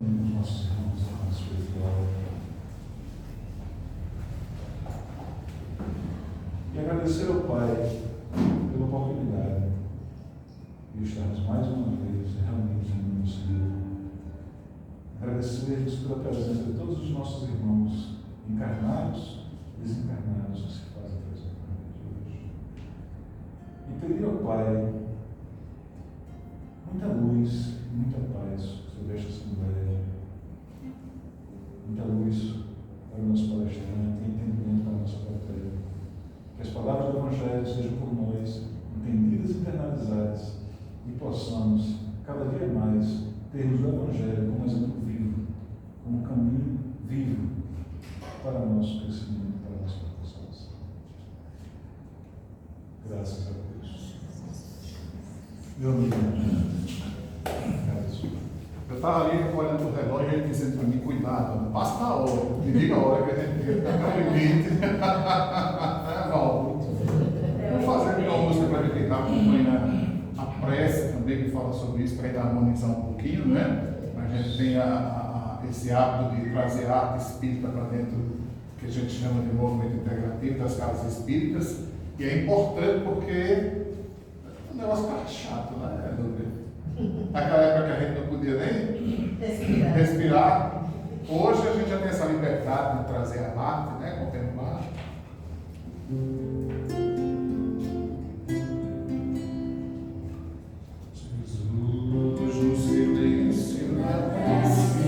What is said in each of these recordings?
Os nossos irmãos da nossa espiritual. E agradecer ao Pai pela oportunidade de estarmos mais uma vez reunidos em nome do Senhor. Agradecer-lhes pela presença de todos os nossos irmãos encarnados e desencarnados que se fazem presente no dia de hoje. E pedir ao Pai muita luz, muita paz sobre esta Assembleia, muita luz para o nosso palestrante e entendimento para a nossa plateia. Que as palavras do Evangelho sejam por nós entendidas e internalizadas e possamos, cada dia mais, termos o Evangelho como exemplo vivo, como caminho vivo para o nosso crescimento, para a nossa salvação. Graças a Deus. Meu amigo, eu estava ali olhando para o relógio e ele dizendo para mim: cuidado, não passa a hora, me diga a hora que a gente está no limite. Vou fazer uma música para a gente tentar acompanhar a prece também, que fala sobre isso, para a gente harmonizar um pouquinho, né? A gente tem esse hábito de trazer arte espírita para dentro, que a gente chama de movimento integrativo das casas espíritas, e é importante porque o negócio está chato, né? Naquela época que a gente não podia nem respirar. Hoje a gente já tem essa liberdade de trazer a arte, né? Contemplar. Jesus, no silêncio da prece,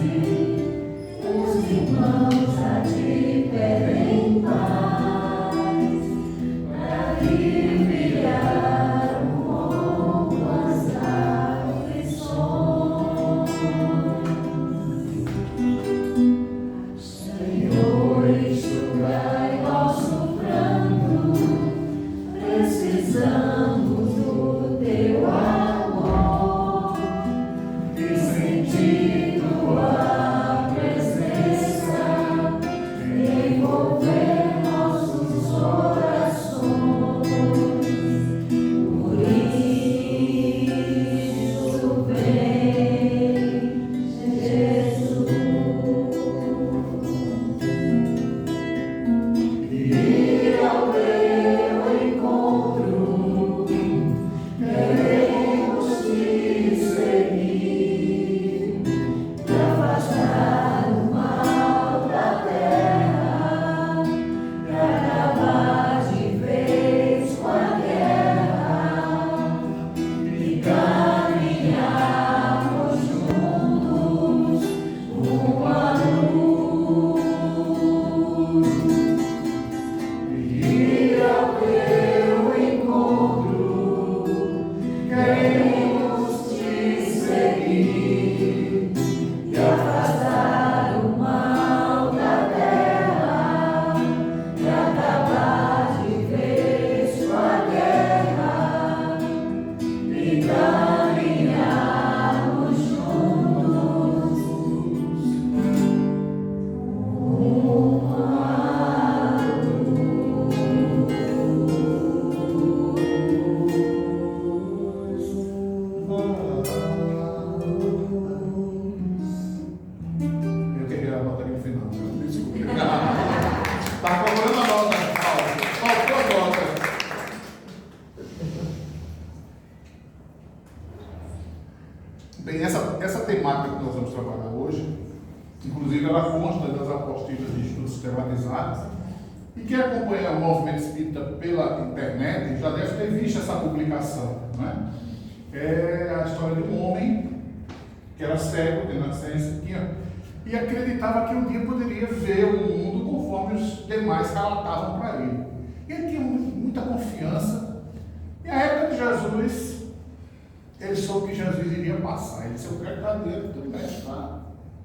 os irmãos a te pedem paz, para aliviar o mundo as aflições. Senhor, enxugai nosso pranto, precisamos do teu amor e sentir tua presença envolver nossos corações. Por isso vem, Jesus, ir ao teu encontro, queremos te seguir, e afastar o mal da terra, e acabar de vez com a guerra, e caminharmos juntos rumo à luz. Ir ao teu encontro, queremos te seguir, e afastar o mal da terra, e acabar de vez com a guerra, e caminharmos juntos rumo à Eu queria a nota ali no final, desculpa. Estava procurando a nota, faltou a nota. Bem, essa temática que nós vamos trabalhar hoje, inclusive ela consta das apostilas de estudos sistematizados, e quem acompanha o movimento espírita pela internet já deve ter visto essa publicação, não é? É a história de um homem que era cego, de nascença, e acreditava que um dia poderia ver o mundo conforme os demais relatavam para ele. E ele tinha muita confiança. E a época de Jesus, ele soube que Jesus iria passar. Ele disse: eu quero estar dentro do mestre, tá?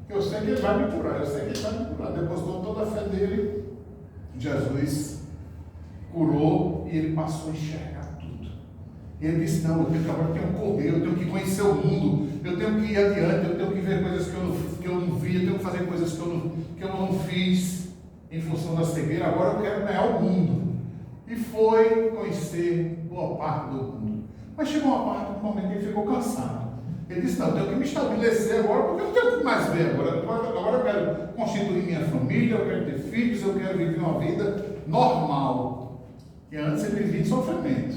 Eu sei que ele vai me curar, eu sei que ele vai me curar. Depositou toda a fé dele. Jesus curou e ele passou a enxergar tudo. E ele disse: não, agora eu tenho que correr, eu tenho que conhecer o mundo, eu tenho que ir adiante, eu tenho que ver coisas que eu não vi, eu tenho que fazer coisas que eu não fiz em função da cegueira. Agora eu quero ganhar o mundo. E foi conhecer boa parte do mundo. Mas chegou uma parte, um momento que ele ficou cansado. Ele disse: não, eu tenho que me estabelecer agora, porque eu não tenho que mais ver agora. minha família, eu quero ter filhos, eu quero viver uma vida normal. E antes ele vivia em sofrimento.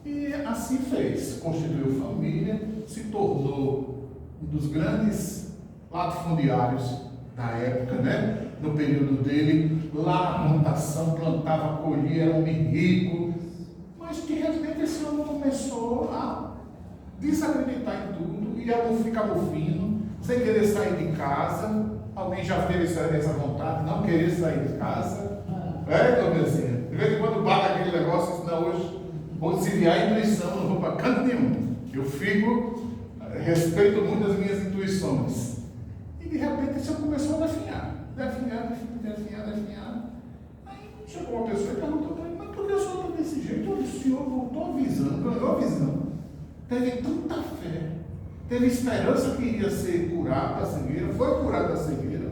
E assim fez, constituiu família, se tornou um dos grandes latifundiários da época, né? No período dele, lá a plantação, plantava, colhia, era um homem rico. Mas de repente esse homem começou a desacreditar em tudo e a ficar mofino, sem querer sair de casa. Alguém já teve essa vontade, não querer sair de casa? Tomezinha? De vez em quando bate aquele negócio, assim, não, hoje se vier a intuição, eu não vou para canto nenhum. Eu respeito muito as minhas intuições. E de repente isso começou a definhar. Aí chegou uma pessoa e perguntou para ele, mas por que o senhor está desse jeito? O senhor voltou a visão, ganhou a visão. Teve tanta fé, teve esperança que iria ser curado da cegueira, foi curado da cegueira,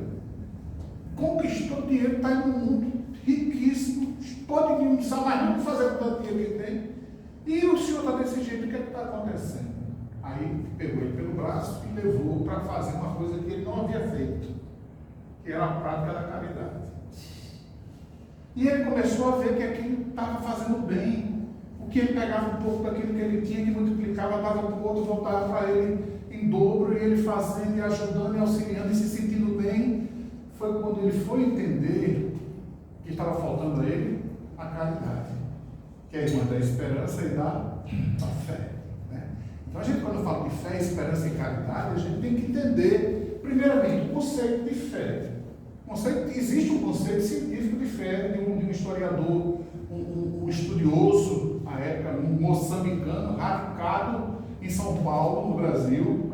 conquistou dinheiro, está no mundo riquíssimo, pode não precisar mais nem fazer com tanto dinheiro que tem. E o senhor está desse jeito, o que é que está acontecendo? Aí pegou ele pelo braço e levou para fazer uma coisa que ele não havia feito, que era a prática da caridade. E ele começou a ver que aquilo estava fazendo bem. O que ele pegava um pouco daquilo que ele tinha, que multiplicava, dava para o outro, voltava para ele em dobro, e ele fazendo, e ajudando, e auxiliando, e se sentindo bem. Foi quando ele foi entender que estava faltando a ele a caridade, que é a irmã da esperança e da fé. Né? Então a gente, quando fala de fé, esperança e caridade, a gente tem que entender, primeiramente, o conceito de fé. Existe um conceito científico de fé, de um historiador, um estudioso, à época, um moçambicano, radicado em São Paulo, no Brasil,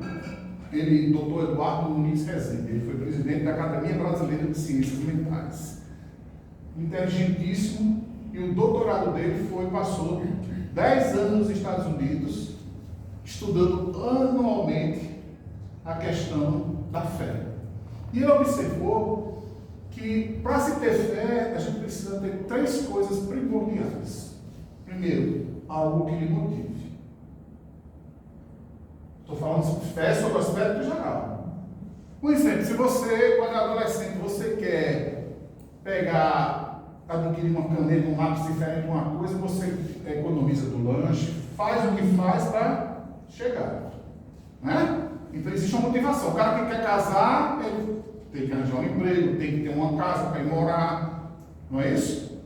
ele, Dr. Eduardo Muniz Rezende, ele foi presidente da Academia Brasileira de Ciências Mentais. Inteligentíssimo, e o doutorado dele passou 10 anos nos Estados Unidos, estudando anualmente a questão da fé. E ele observou que, para se ter fé, a gente precisa ter 3 coisas primordiais. Primeiro, algo que lhe motive. Estou falando sobre fé sobre o aspecto geral. Por exemplo, se você, quando é adolescente, você quer adquirir uma caneta, um lápis diferente, uma coisa, você economiza do lanche, faz o que faz para chegar. Né? Então existe uma motivação. O cara que quer casar, ele tem que arranjar um emprego, tem que ter uma casa para ir morar. Não é isso?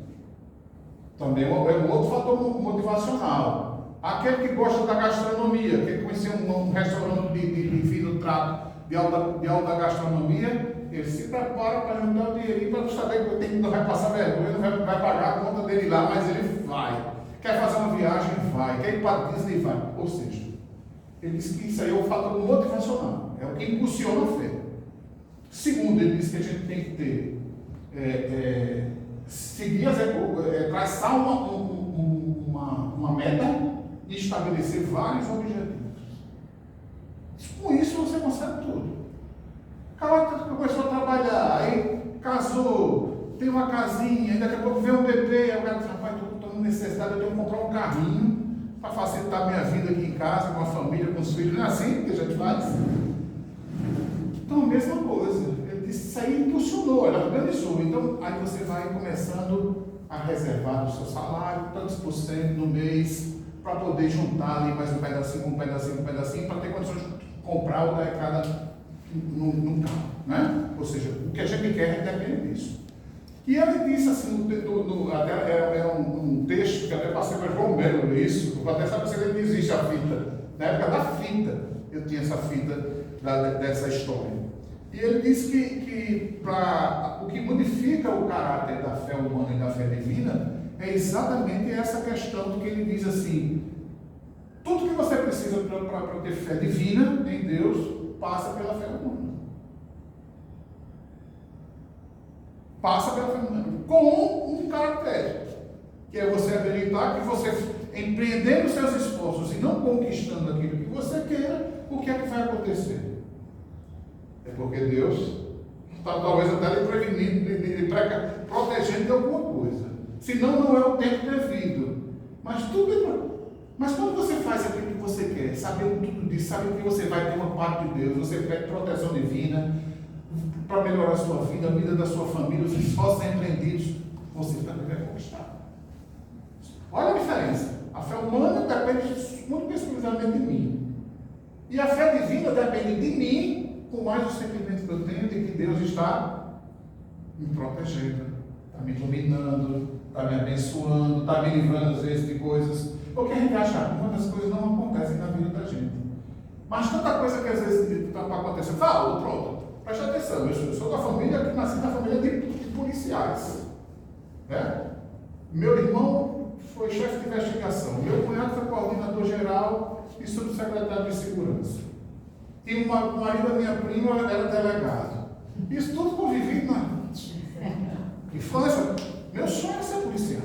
Também é um outro fator motivacional. Aquele que gosta da gastronomia, quer conhecer um restaurante de fino trato, de alta gastronomia, ele se prepara para juntar o dinheirinho para saber que não vai passar vergonha, não vai pagar a conta dele lá, mas ele vai. Quer fazer uma viagem, vai. Quer ir para a Disney, vai. Ou seja, ele diz que isso aí é um fator motivacional, é o que impulsiona a fé. Segundo, ele diz que a gente tem que ter, traçar uma meta e estabelecer vários objetivos. Com isso você consegue tudo. O cara começou a trabalhar, aí casou, tem uma casinha, daqui a pouco vem um bebê, aí o cara diz, rapaz, estou com necessidade, eu tenho que comprar um carrinho para facilitar a minha vida aqui em casa, com a família, com os filhos. Não é assim que a gente faz? Então, a mesma coisa. Ele disse, isso aí impulsionou, ela organizou. Então, aí você vai começando a reservar do seu salário, tantos por cento no mês, para poder juntar ali mais um pedacinho, para ter condições de comprar o da cada no carro. Né? Ou seja, o que a gente quer depende disso. E ele disse assim, era um texto que até passei para João Melo ler isso, eu até saber se ele existe a fita. Na época da fita, eu tinha essa fita dessa história. E ele disse que o que modifica o caráter da fé humana e da fé divina é exatamente essa questão que ele diz assim: tudo que você precisa para ter fé divina em Deus passa pela fé humana. Passa pela fé humana. Com um caractere, que é você habilitar que você, empreendendo seus esforços e não conquistando aquilo que você queira, o que é que vai acontecer? É porque Deus está talvez até lhe prevenindo, protegendo de alguma coisa. Senão não é o tempo devido. Mas quando você faz aquilo que você quer, sabendo tudo disso, sabendo que você vai ter uma parte de Deus, você pede proteção divina, para melhorar a sua vida, a vida da sua família, os esforços empreendidos, você também vai conquistar. Olha a diferença. A fé humana depende muito exclusivamente de mim. E a fé divina depende de mim, com mais os sentimentos que eu tenho de que Deus está me protegendo, está me iluminando, está me abençoando, está me livrando às vezes de coisas. Porque a gente acha que muitas coisas não acontecem na vida da gente. Mas tanta coisa que às vezes está para acontecer. Fala, pronto, preste atenção. Eu sou da família que nasci na família de policiais. Né? Meu irmão foi chefe de investigação. Meu cunhado foi coordenador geral e subsecretário de segurança. E o marido da minha prima era delegado. Isso tudo convivido na infância. Meu sonho era ser policial.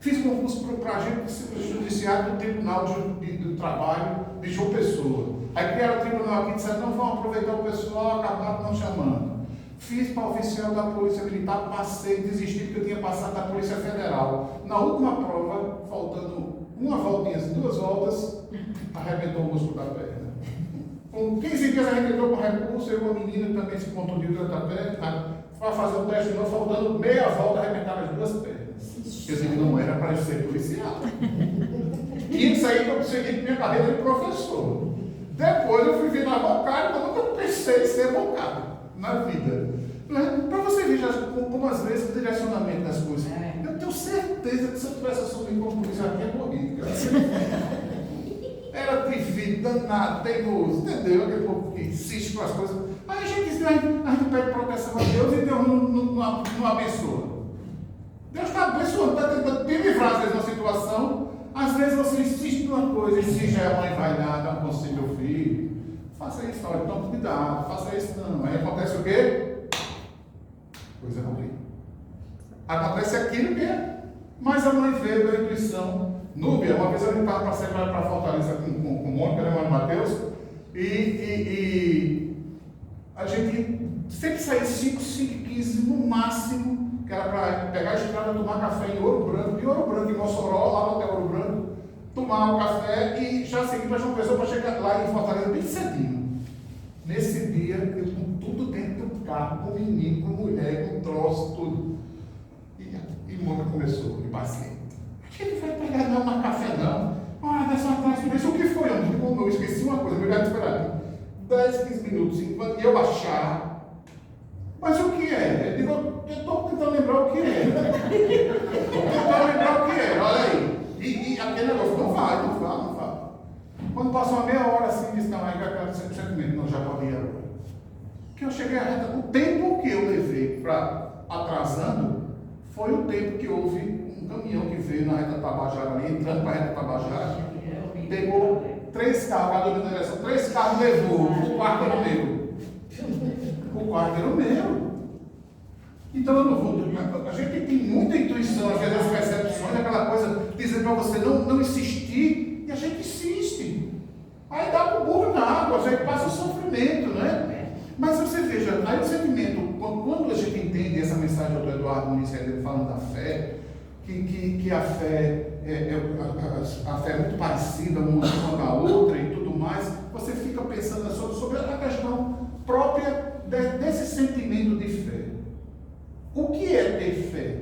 Fiz concurso para agente judiciário do Tribunal do Trabalho de João Pessoa. Aí criaram o tribunal aqui e disseram, não, vamos aproveitar o pessoal, acabaram não chamando. Fiz para oficial da Polícia Militar, passei, desisti porque eu tinha passado da Polícia Federal. Na última prova, faltando uma voltinha, 2 voltas, arrebentou o músculo da perna. Com 15 dias a gente entrou com recurso, eu e uma menina que também se contundiu durante a perna, para fazer o teste de novo, faltando meia volta, arrebentaram as 2 pernas. Eu disse que não era para eu ser policial. Tinha que sair para eu seguir minha carreira de professor. Depois eu fui virar bancário, mas nunca pensei em ser bancário na vida. Para você ver como às vezes o direcionamento das coisas. Eu tenho certeza que se eu tivesse assumido como policial, eu tinha morrido. Era atrevido, danado, teimoso, entendeu? Aquele povo que insiste com as coisas. Aí a gente pede proteção a Deus e Deus não abençoa. Deus está abençoando, está tentando te livrar às vezes de uma situação. Às vezes você insiste numa coisa, insiste, a mãe vai lá, dá um conselho ao filho. Faça isso, olha, toma cuidado, faça isso não. Aí acontece o quê? Coisa ruim. Acontece aquilo que é. Mas a mãe veio da intuição. Núbia, uma vez eu estava para Fortaleza com o Mônica, né, o Mateus, e a gente sempre saía 5h15 no máximo, que era para pegar a estrada, tomar café em Ouro Branco, em Mossoró, lá no Hotel Ouro Branco, tomar o café e já seguir para João Pessoa para chegar lá em Fortaleza bem cedinho. Nesse dia, eu com tudo dentro do carro, com menino, com mulher, com troço, tudo. E Mônica começou, impaciente. A gente vai pegar não, mas café não. Ah, dessa tarde, mas o que foi? Eu esqueci uma coisa, eu ia esperar 10, 15 minutos, enquanto eu baixar. Mas o que é? Eu digo, eu estou tentando lembrar o que é. Olha aí. E aquele negócio, não vai. Quando passou uma meia hora assim, disse, não, aí vai aquele sentimento, não, já pode ir agora. Que eu cheguei a reta, o tempo que eu levei para atrasando, foi o tempo que houve um caminhão que veio na reta Tabajara ali, entrando para a reta Tabajara, pegou 3 carros, cada uma direção, 3 carros levou, o quarto era meu. O quarto era o meu. Então eu não vou. A gente tem muita intuição, às vezes as percepções, aquela coisa, dizendo para você não insistir, e a gente insiste. Aí dá para o burro na água, a gente passa o sofrimento, né? Mas você veja, aí o sentimento, quando a gente entende essa mensagem do Eduardo Muniz falando da fé, que a fé a fé é muito parecida uma com a outra e tudo mais, você fica pensando sobre a questão própria desse sentimento de fé. O que é ter fé?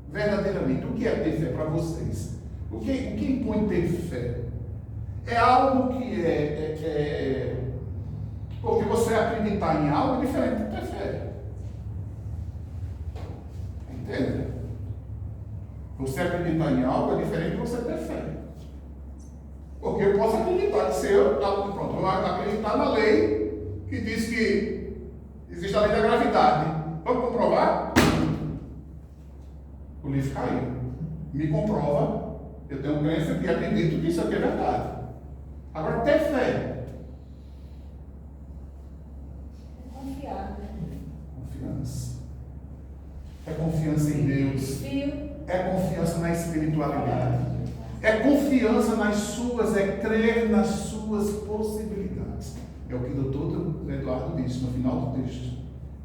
Verdadeiramente, o que é ter fé para vocês? O que impõe ter fé? É algo que porque você acreditar em algo é diferente de ter fé. Entende? Você acreditar em algo é diferente de você ter fé. Porque eu posso acreditar que se eu acreditar na lei que diz que existe a lei da gravidade. Vamos comprovar? O livro caiu. Me comprova. Eu tenho crença e acredito que isso aqui é verdade. Agora, ter fé. Confiar, né? Confiança. É confiança em Deus. É confiança na espiritualidade. É confiança nas suas, é crer nas suas possibilidades. É o que o doutor Eduardo disse no final do texto.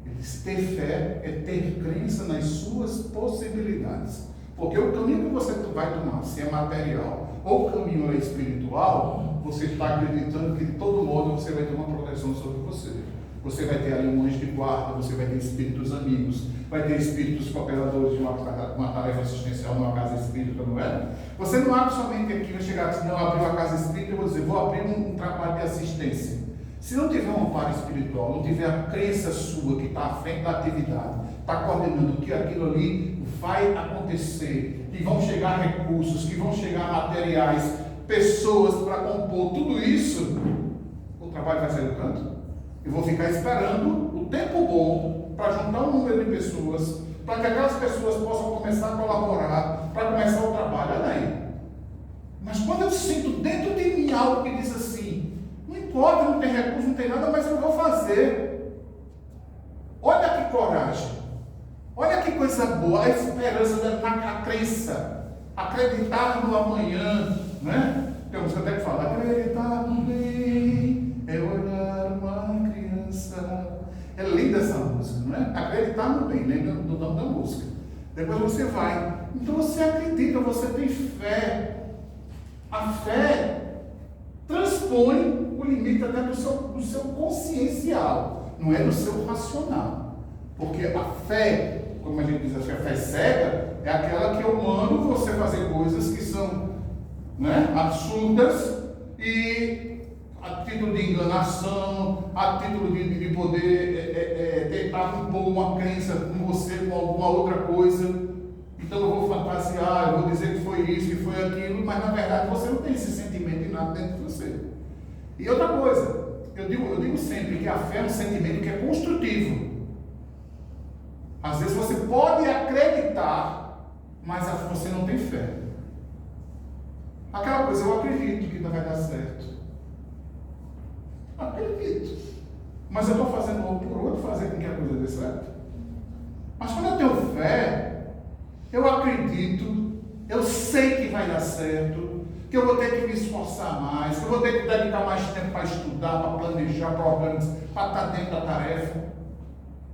Ele diz, ter fé é ter crença nas suas possibilidades. Porque o caminho que você vai tomar, se é material ou o caminho é espiritual, você está acreditando que de todo modo você vai ter uma proteção sobre você. Você vai ter ali um anjo de guarda, você vai ter espíritos amigos, vai ter espíritos cooperadores de uma tarefa assistencial numa casa espírita, não é? Você não abre somente aqui, vai chegar assim, não abriu a casa espírita, eu vou dizer, vou abrir um trabalho de assistência. Se não tiver um amparo espiritual, não tiver a crença sua que está à frente da atividade, está coordenando que aquilo ali vai acontecer, que vão chegar recursos, que vão chegar materiais, pessoas para compor tudo isso, o trabalho vai sair do canto. Eu vou ficar esperando o tempo bom para juntar um número de pessoas, para que aquelas pessoas possam começar a colaborar, para começar o trabalho. Olha aí. Mas quando eu sinto dentro de mim algo que diz assim, não importa, não tem recurso, não tem nada, mas eu vou fazer. Olha que coragem. Olha que coisa boa, a esperança na crença. Acreditar no amanhã, né? Tem uma música até que fala, acreditar no bem é olhar uma criança. É linda essa música, não é? Acreditar no bem, lembra do nome da música. Depois você vai. Então você acredita, você tem fé. A fé transpõe o limite até do seu consciencial, não é do seu racional. Porque a fé, como a gente diz, a fé cega, é aquela que eu mando você fazer coisas que são, né, absurdas e a título de enganação, a título de poder tentar impor uma crença com você, com alguma outra coisa. Então eu vou fantasiar, eu vou dizer que foi isso, que foi aquilo, mas na verdade você não tem esse sentimento de nada dentro de você. E outra coisa, eu digo sempre que a fé é um sentimento que é construtivo. Às vezes você pode acreditar, mas você não tem fé. Aquela coisa, eu acredito que não vai dar certo. Acredito. Mas eu estou fazendo um por outro fazer com que a coisa dê certo. Mas quando eu tenho fé, eu acredito, eu sei que vai dar certo, que eu vou ter que me esforçar mais, que eu vou ter que dedicar mais tempo para estudar, para planejar, para organizar, para estar dentro da tarefa.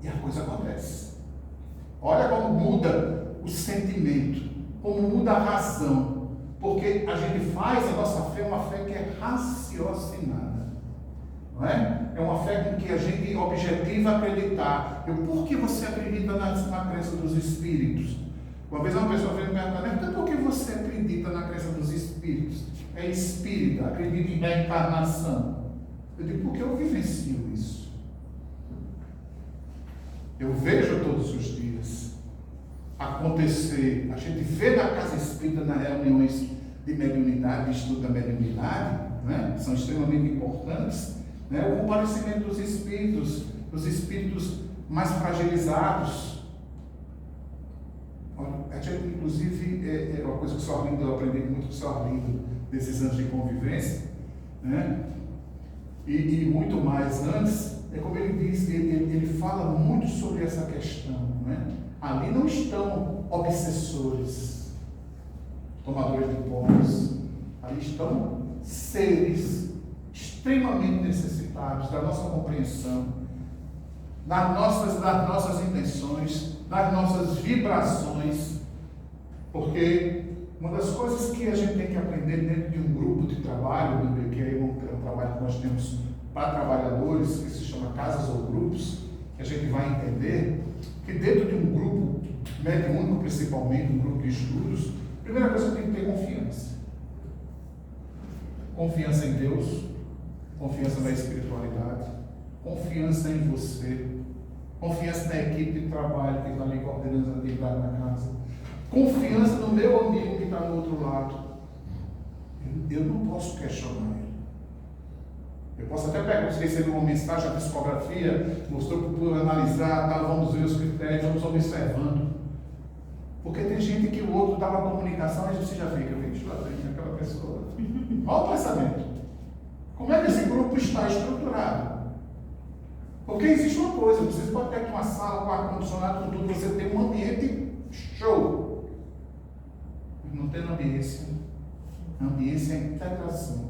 E a coisa acontece. Olha como muda o sentimento, como muda a razão. Porque a gente faz a nossa fé uma fé que é raciocinada. Não é? É uma fé com que a gente objetiva acreditar. Por que você acredita na crença dos espíritos? Uma vez uma pessoa veio me perguntar, por que você acredita na crença dos espíritos? É espírita, acredita em reencarnação. Eu digo, porque eu vivencio isso. Eu vejo todos os dias acontecer. A gente vê na casa espírita, nas reuniões de mediunidade, de estudo da mediunidade, né? Que são extremamente importantes, né? O comparecimento dos espíritos mais fragilizados. Inclusive, é uma coisa que o Sr. Arlindo, eu aprendi muito com o Sr. Arlindo, desses anos de convivência, né? E muito mais antes, é como ele diz, ele fala muito sobre essa questão, né? Ali não estão obsessores, tomadores de posse, ali estão seres extremamente necessitados da nossa compreensão, das nossas intenções, das nossas vibrações, porque uma das coisas que a gente tem que aprender dentro de um grupo de trabalho, que é um trabalho que nós temos para trabalhadores, que se chama casas ou grupos, que a gente vai entender que dentro de um grupo mediúnico, principalmente um grupo de estudos, a primeira coisa que tem que ter confiança. Confiança em Deus, confiança na espiritualidade, confiança em você, confiança na equipe de trabalho que está ali coordenando a atividade na casa, confiança no meu amigo que está do outro lado. Eu não posso questionar ele. Eu posso até pegar, receber uma mensagem, a psicografia, mostrou que eu analisar, tá, vamos ver os critérios, vamos observando. Porque tem gente que o outro dá uma comunicação e você já fica, lá tem aquela pessoa. Olha o pensamento. Como é que esse grupo está estruturado? Porque existe uma coisa, vocês podem ter aqui uma sala com ar-condicionado, com tudo, você tem um ambiente show. Não tem ambiência. Ambiência é integração.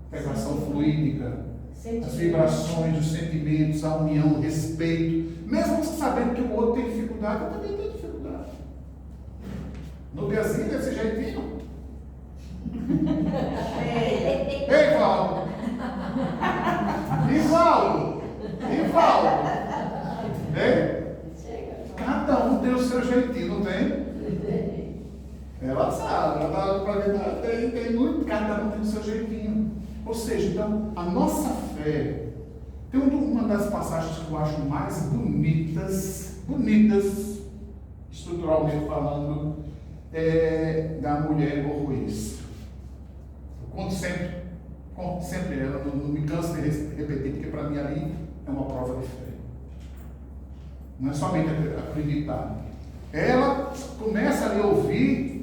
Integração fluídica. As vibrações, os sentimentos, a união, o respeito. Mesmo você sabendo que o outro tem dificuldade, eu também tenho dificuldade. No Brasil, desse jeitinho. Ei, Valdo! E Valdo? E fala. Né? Cada um tem o seu jeitinho, não tem? Ela sabe, ela está para ver, tem muito, cada um tem o seu jeitinho. Ou seja, então, a nossa fé, tem uma das passagens que eu acho mais bonitas, estruturalmente falando, é da mulher Ruiz. Eu conto sempre ela, não me canso de repetir, porque para mim ali é uma prova de fé. Não é somente acreditar. Ela começa a ouvir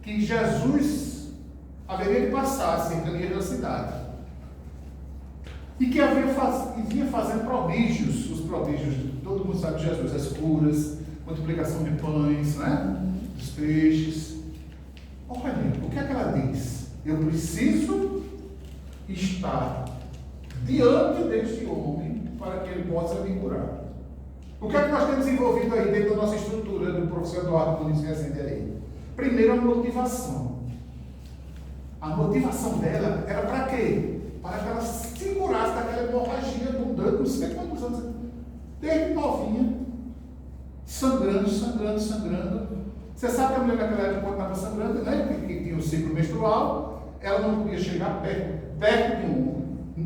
que Jesus haveria de passar as cercanias da cidade. E que vinha fazendo prodígios, os prodígios, todo mundo sabe de Jesus, as curas, multiplicação de pães, né? Os peixes. Olha, o que é que ela diz? Eu preciso estar diante deste homem para que ele possa me curar. O que é que nós temos envolvido aí dentro da nossa estrutura do professor Eduardo Nunes recente aí? Primeiro, a motivação. A motivação dela era para quê? Para que ela segurasse daquela hemorragia abundante, não sei quantos anos, desde novinha, sangrando. Você sabe que a mulher naquela época, quando estava sangrando, né, que tinha o ciclo menstrual, ela não podia chegar perto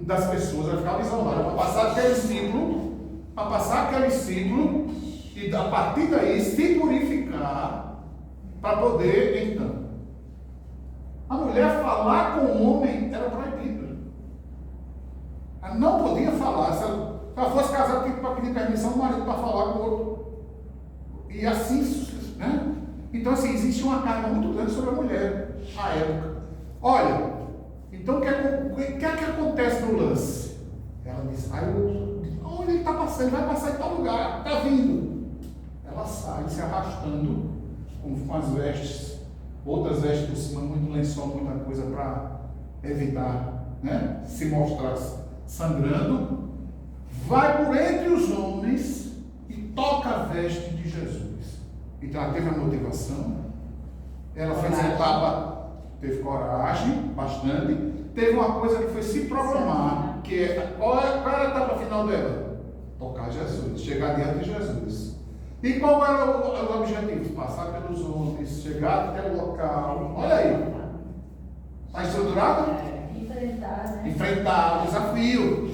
das pessoas, ela ficava isolada, para passar aquele ciclo, e a partir daí se purificar, para poder, então. A mulher falar com o homem era proibido. Ela não podia falar. Se ela fosse casada, tinha para pedir permissão do marido para falar com o outro. E assim, né? Então, assim, existe uma carga muito grande sobre a mulher na época. Olha, então o que é que acontece no lance? Ela diz, onde ele está passando? Ele vai passar em tal lugar, está vindo. Ela sai se arrastando com as vestes, outras vestes por cima, muito lençol, muita coisa para evitar, né, se mostrar sangrando, vai por entre os homens e toca a veste de Jesus. Então ela teve a motivação, ela fez a etapa, teve coragem, bastante, teve uma coisa que foi se programar, que é, qual é a etapa final dela? Tocar Jesus, chegar diante de Jesus. E qual era o objetivo? Passar pelos homens, chegar até o local. Olha aí. Está estruturado? Enfrentar, né? Enfrentar o desafio.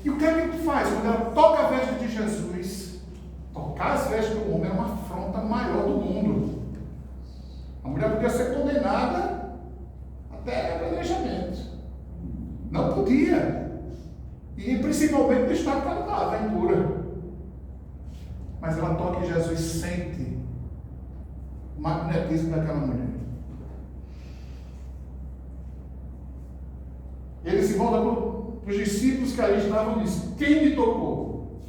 E o que é que tu faz? Quando ela toca a veste de Jesus, tocar as vestes do homem é uma afronta maior do mundo. A mulher podia ser condenada até apedrejamento. Não podia. E principalmente no estado que ela estava, impura. Mas ela toca e Jesus sente o magnetismo daquela mulher. Ele se volta para os discípulos que ali estavam e diz: quem me tocou?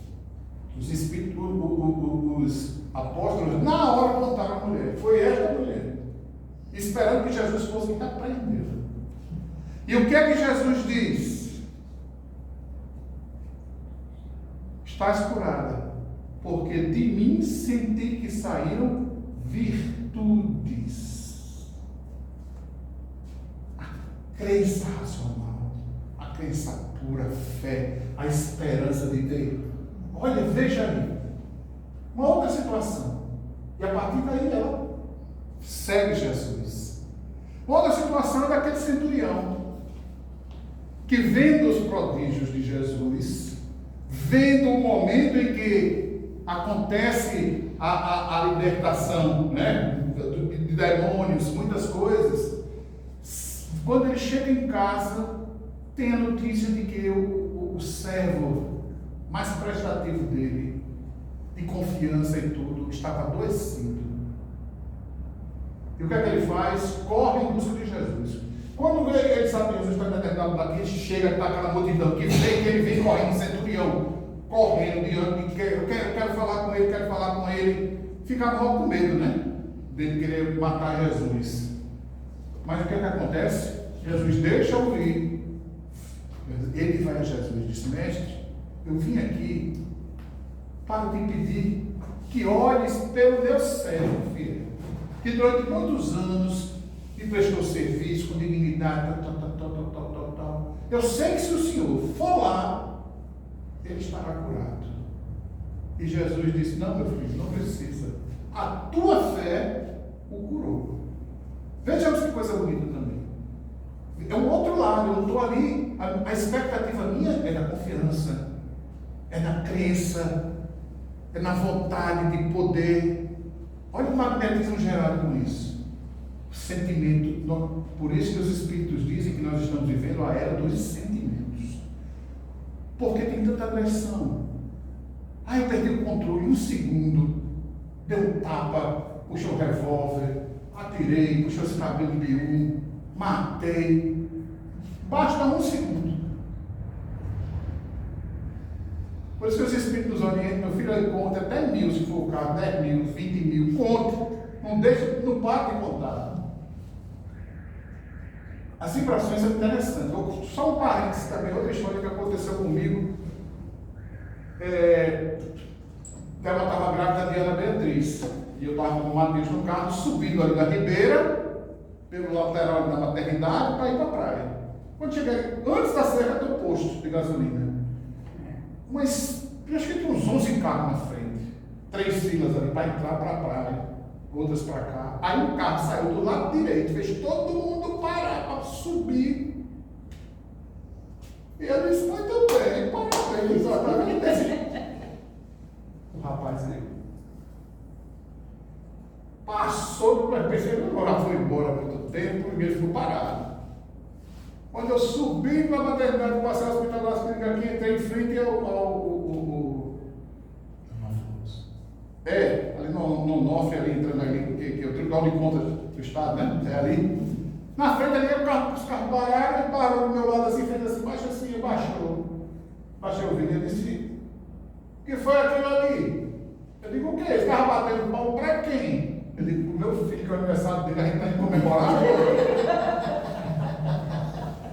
Os apóstolos, na hora, contaram a mulher. Foi esta mulher. Esperando que Jesus fosse repreendê-la. E o que é que Jesus diz? Estás curada, porque de mim senti que saíram virtudes. A crença racional, a crença pura, a fé, a esperança de Deus. Olha, veja aí, uma outra situação. E a partir daí ela segue Jesus. Outra situação é daquele centurião, que vendo os prodígios de Jesus, vendo o momento em que acontece a libertação, né, de demônios, muitas coisas, quando ele chega em casa, tem a notícia de que o servo mais prestativo dele, de confiança e tudo, estava adoecido. E o que é que ele faz? Corre em busca de Jesus. Quando ele sabe que Jesus está determinado daqui, chega, está aquela multidão que vem, que ele vem correndo, centurião, correndo diante de eu quero falar com ele, ficava logo com medo, né? De querer matar Jesus. Mas o que é que acontece? Jesus deixa ouvir. Ele vai a Jesus e diz: mestre, eu vim aqui para te pedir que olhes pelo meu servo, filho, que durante muitos anos me prestou serviço com dignidade, tal. Eu sei que se o senhor for lá, ele estará curado. E Jesus disse: não, meu filho, não precisa. A tua fé o curou. Vejamos que coisa bonita também. É um outro lado, eu não estou ali. A expectativa minha é na confiança, é na crença, é na vontade de poder. Olha o magnetismo gerado com isso. O sentimento. Por isso que os Espíritos dizem que nós estamos vivendo a era dos sentimentos. Porque tem tanta agressão. Eu perdi o controle em um segundo. Deu um tapa, puxou o revólver, atirei, puxou esse cabelo de um, matei. Basta um segundo. Por isso que os Espíritos nos orientam, meu filho, ele conta até 1000, se for o caso, 10.000, 20.000, conta. Não deixa, não para de contar. As vibrações são interessantes. Só um parênteses também, outra história que aconteceu comigo. Ela estava grávida de Ana Beatriz. E eu estava com o Matheus no carro, subindo ali da Ribeira, pelo lateral da maternidade, para ir para a praia. Quando cheguei, antes da cerca do posto de gasolina, mas eu acho que tinha uns 11 carros na frente. 3 filas ali para entrar para a praia, outras para cá. Aí um carro saiu do lado direito, fez todo mundo parar para subir. E eu disse: muito bem, parabéns, exatamente. O rapaz veio. Passou, mas pensei, não, já foi embora há muito tempo, e ele ficou parado. Quando eu subi para a maternidade, passei o Hospital das Clínicas aqui, entrei em frente ali no Norte, ali entrando ali, que é o Tribunal de Contas do Estado, né? É ali. Na frente ali, os carros pararam, e parou do meu lado assim, fez assim, baixa assim, e baixou. Baixei o vídeo e disse: o que foi aquilo ali? Eu digo: o quê? Esse carro batendo pau para quem? Eu digo: o meu filho, que é o aniversário dele, a gente tem que comemorar.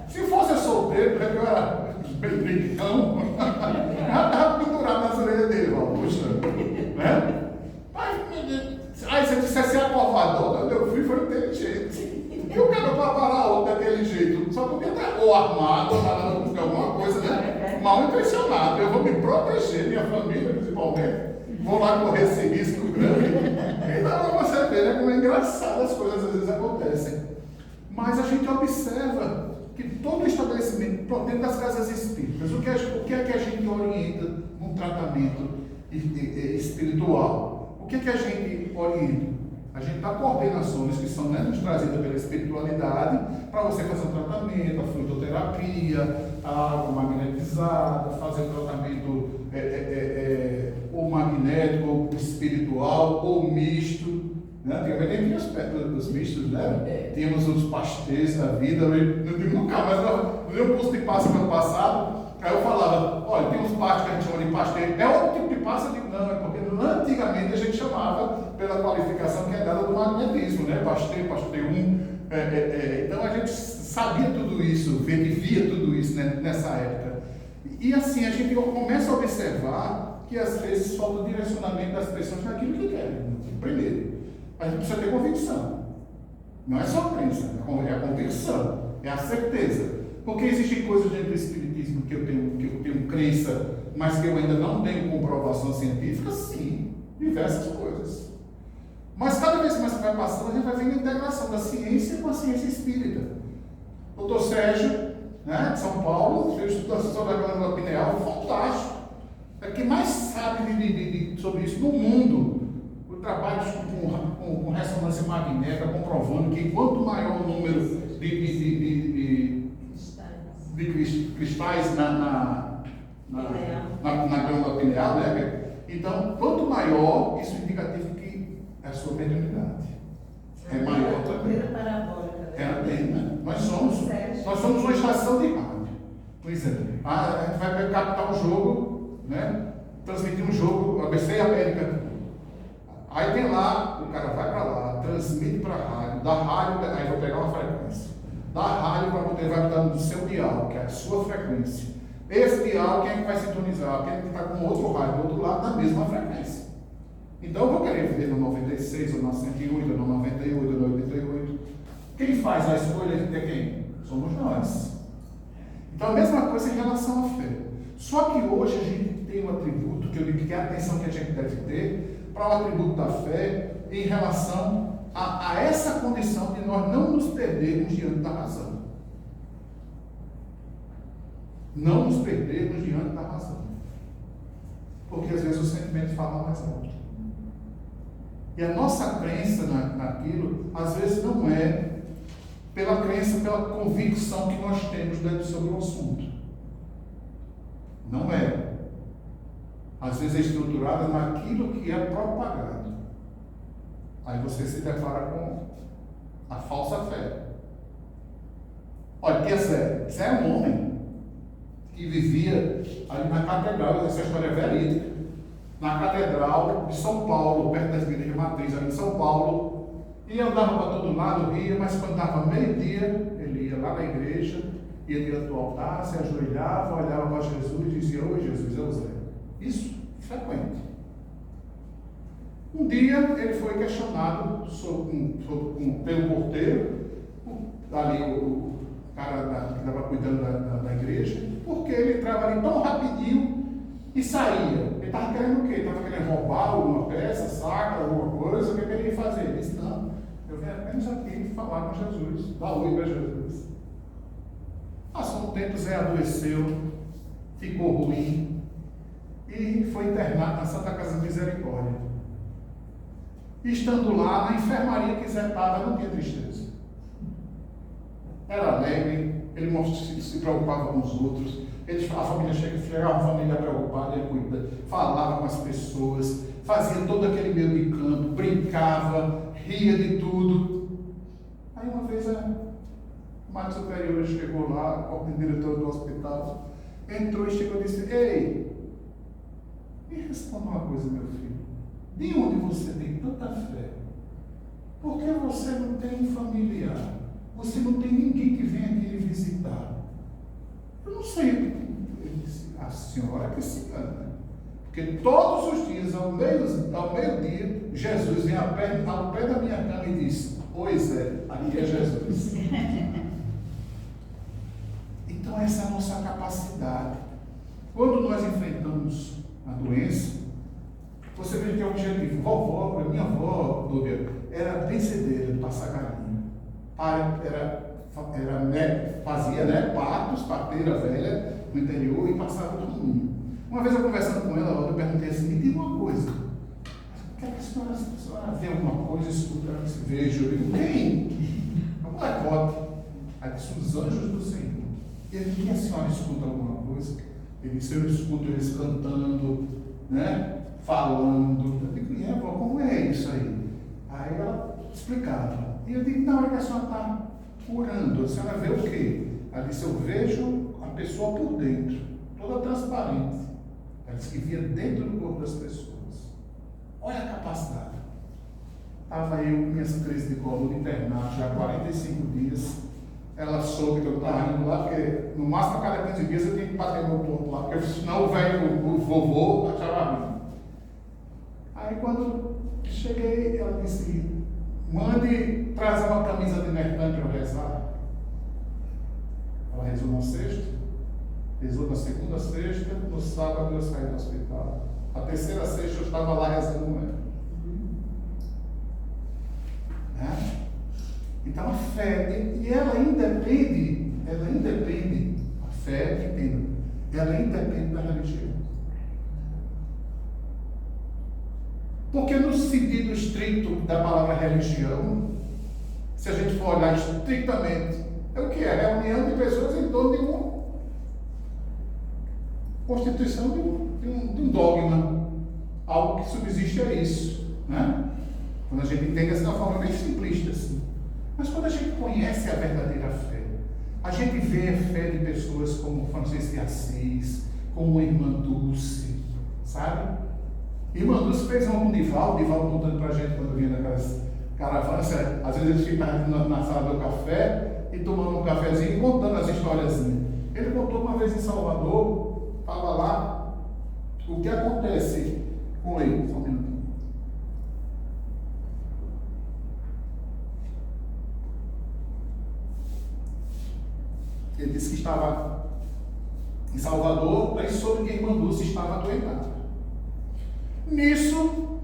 Se fosse solteiro, já que eu era bem brincão, já estava pendurado nas orelhas dele, puxa, né? Aí se dissesse aprovador, meu filho foi inteligente. E o cara para parar outro daquele jeito, só podia estar ou armado, ou nada, alguma coisa, né? Mal intencionado. Eu vou me proteger, minha família principalmente. Vou lá correr esse risco grande. Então você vê, né, como é engraçado as coisas às vezes acontecem. Mas a gente observa que todo estabelecimento, dentro das casas espíritas, o que é que a gente orienta num tratamento espiritual? O que é que a gente orienta? A gente dá coordenações que são, né, nos trazidas pela espiritualidade para você fazer um tratamento, a fluidoterapia, a água magnetizada, fazer um tratamento ou magnético, ou espiritual, ou misto. Né? Antigamente tinha os mistos, né? Tínhamos os pastéis da vida, nunca mais, no meu curso de passe no ano passado, aí eu falava: olha, tem uns pastos que a gente chama de pastéis, é outro tipo de passe? Eu digo: não, é porque antigamente a gente chamava pela qualificação que é dada do magnetismo, né? Pastéis 1. Então a gente sabia tudo isso, via tudo isso, né, nessa época. E assim, a gente começa a observar que às vezes falta o direcionamento das pessoas naquilo que querem. Primeiro, a gente precisa ter convicção. Não é só crença, é a convicção, é a certeza. Porque existem coisas dentro do espiritismo que eu tenho crença, mas que eu ainda não tenho comprovação científica, sim, diversas coisas. Mas cada vez mais que vai passando, a gente vai vendo a integração da ciência com a ciência espírita. Dr. Sérgio, né, de São Paulo, fez estudo sobre a glândula pineal, fantástico. É quem mais sabe sobre isso no mundo. O trabalho com ressonância magnética, comprovando que quanto maior o número de cristais na glândula pineal, né? Então, quanto maior, isso é indicativo que é a sua mediunidade é maior também. Né? Nós somos uma estação de rádio. Por exemplo, a gente vai captar um jogo, né? Transmitir um jogo, a ABC América. Aí tem lá, o cara vai para lá, transmite para a rádio, da rádio, aí vai pegar uma frequência. Da rádio para poder vai estar no seu dial, que é a sua frequência. Esse dial, quem é que vai sintonizar? Quem é que está com outro rádio do outro lado na mesma frequência. Então eu vou querer ver no 96, ou na 108, ou no 98, ou no 88. Quem faz a escolha é quem? Somos nós. Então a mesma coisa em relação à fé. Só que hoje a gente tem um atributo, que eu digo que é a atenção que a gente deve ter para o atributo da fé em relação a essa condição de nós não nos perdermos diante da razão. Não nos perdermos diante da razão. Porque às vezes o sentimento fala mais alto. E a nossa crença naquilo, às vezes não é pela crença, pela convicção que nós temos sobre o assunto. Não é. Às vezes é estruturada naquilo que é propagado. Aí você se depara com a falsa fé. Olha, que é Zé? Zé é um homem que vivia ali na catedral, essa história é verídica, na catedral de São Paulo, perto da igreja matriz ali em São Paulo, e andava para todo lado, ria, mas quando dava meio-dia, ele ia lá na igreja, ia diante do altar, se ajoelhava, olhava para Jesus e dizia: oi Jesus, é o Zé. Isso frequente. Um dia ele foi questionado pelo porteiro, ali o cara que estava cuidando da igreja, porque ele entrava ali tão rapidinho e saía. Ele estava querendo o quê? Estava querendo roubar alguma peça, saca, alguma coisa, o que ele ia fazer? Ele disse: não, eu vim apenas aqui falar com Jesus, dar oi para Jesus. Passou um tempo, Zé adoeceu, ficou ruim e foi internado na Santa Casa de Misericórdia. E estando lá, na enfermaria que Zé estava, não tinha tristeza. Era alegre, ele se preocupava com os outros. A família chegava, a família preocupada, ele cuida, falava com as pessoas, fazia todo aquele meio de campo, brincava, ria de tudo. Aí uma vez o mais superior chegou lá, o diretor do hospital, entrou e chegou e disse: ei, me responda uma coisa, meu filho. De onde você tem tanta fé? Por que você não tem familiar? Você não tem ninguém que venha aqui lhe visitar? Eu não sei. Ele disse: a senhora que se engana. Porque todos os dias, ao meio-dia, Jesus vem ao pé da minha cama e diz: pois é, aqui é Jesus. Então essa é a nossa capacidade. Quando nós enfrentamos a doença, você vê que é o objetivo. Minha avó, Dúvia, era benzedeira de passar galinha. Fazia partos, parteira velha, no interior, e passava todo mundo. Uma vez eu conversando com ela, eu perguntei assim: me diga uma coisa. O que é que a senhora vê alguma coisa, escuta? Ela disse: vejo. Eu digo: quem? É um molecote. Aí disse: os anjos do Senhor. Ele disse: e a senhora escuta alguma coisa? Ele disse: eu escuto eles cantando, né? Falando. Eu digo: e avó, como é isso aí? Aí ela explicava. E eu digo: na hora que a senhora está curando, a senhora vê o quê? Ela disse: eu vejo a pessoa por dentro, toda transparente. Ela disse que via dentro do corpo das pessoas. Olha a capacidade. Estava eu com minhas crises de coluna internada já há 45 dias. Ela soube que eu estava indo lá, porque no máximo a cada 15 dias eu tinha que bater meu ponto lá, porque senão o vovô achava ruim. Aí quando cheguei, ela disse: mande trazer uma camisa de Nertan para eu rezar. Ela rezou na sexta, rezou na segunda sexta, no sábado eu saí do hospital. A terceira sexta eu estava lá rezando com ela. Né? Então a fé, e ela independe, a fé, entenda, ela independe da religião. Porque no sentido estrito da palavra religião, se a gente for olhar estritamente, é o que é? Reunião de pessoas em torno de uma constituição de um dogma, algo que subsiste a isso, né? Quando a gente entende assim de uma forma bem simplista assim. Mas quando a gente conhece a verdadeira fé, a gente vê a fé de pessoas como Francisco de Assis, como a irmã Dulce, sabe? Irmã Dulce fez uma com o Divaldo contando pra gente quando vinha naquelas caravanas, às vezes eles ficavam na sala do café e tomando um cafezinho e contando as historiazinhas. Ele contou uma vez em Salvador, estava lá, o que acontece com ele. Só um minutinho. Ele disse que estava em Salvador, aí soube que a irmã Dulce estava adoentada. Nisso,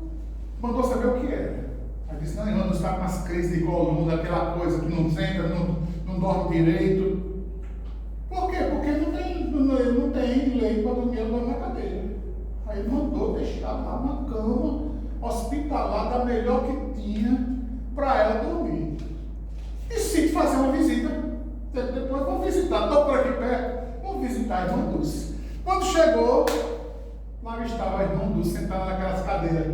mandou saber o que era. Aí disse, não, irmã Dulce está com umas crises de coluna, aquela coisa que não senta, não dorme direito. Por quê? Porque não tem leito para dormir, ela dorme na cadeira. Aí ele mandou deixar lá uma cama hospitalar da melhor que tinha para ela dormir. E se fazer uma visita, depois vou visitar, estou por aqui perto, vou visitar a irmã Dulce. Quando chegou, lá estava a irmã Dulce sentada naquelas cadeiras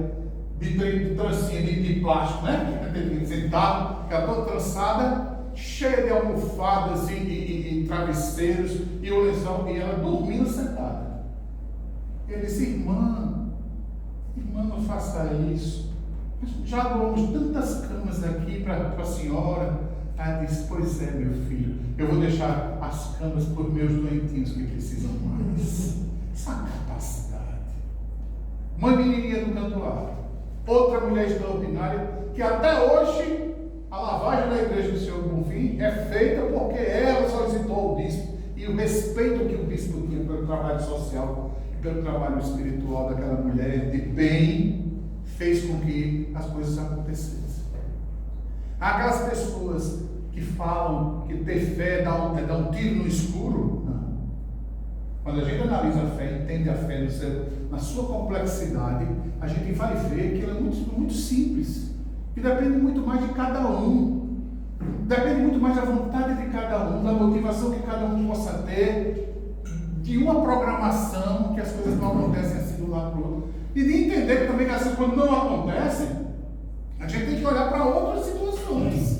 de trancinha de plástico, né? Sentado, ela toda trançada, cheia de almofadas e travesseiros e o lençol, e ela dormindo sentada. Ele disse, irmã, não faça isso. Já doamos tantas camas aqui para a senhora. Aí ela disse, pois é, meu filho, eu vou deixar as camas para os meus doentinhos que precisam mais. Essa capacidade. Uma menininha do Cantuário, outra mulher extraordinária, que até hoje a lavagem da igreja do Senhor Bonfim é feita porque ela solicitou ao bispo, e o respeito que o bispo tinha pelo trabalho social e pelo trabalho espiritual daquela mulher de bem fez com que as coisas acontecessem. Aquelas pessoas que falam que ter fé dá um tiro no escuro, não. Quando a gente analisa a fé, entende a fé na sua complexidade, a gente vai ver que ela é muito simples, que depende muito mais de cada um, depende muito mais da vontade de cada um, da motivação que cada um possa ter, de uma programação, que as coisas não acontecem assim do lado para o outro, e de entender também que assim, quando não acontecem, a gente tem que olhar para outras situações.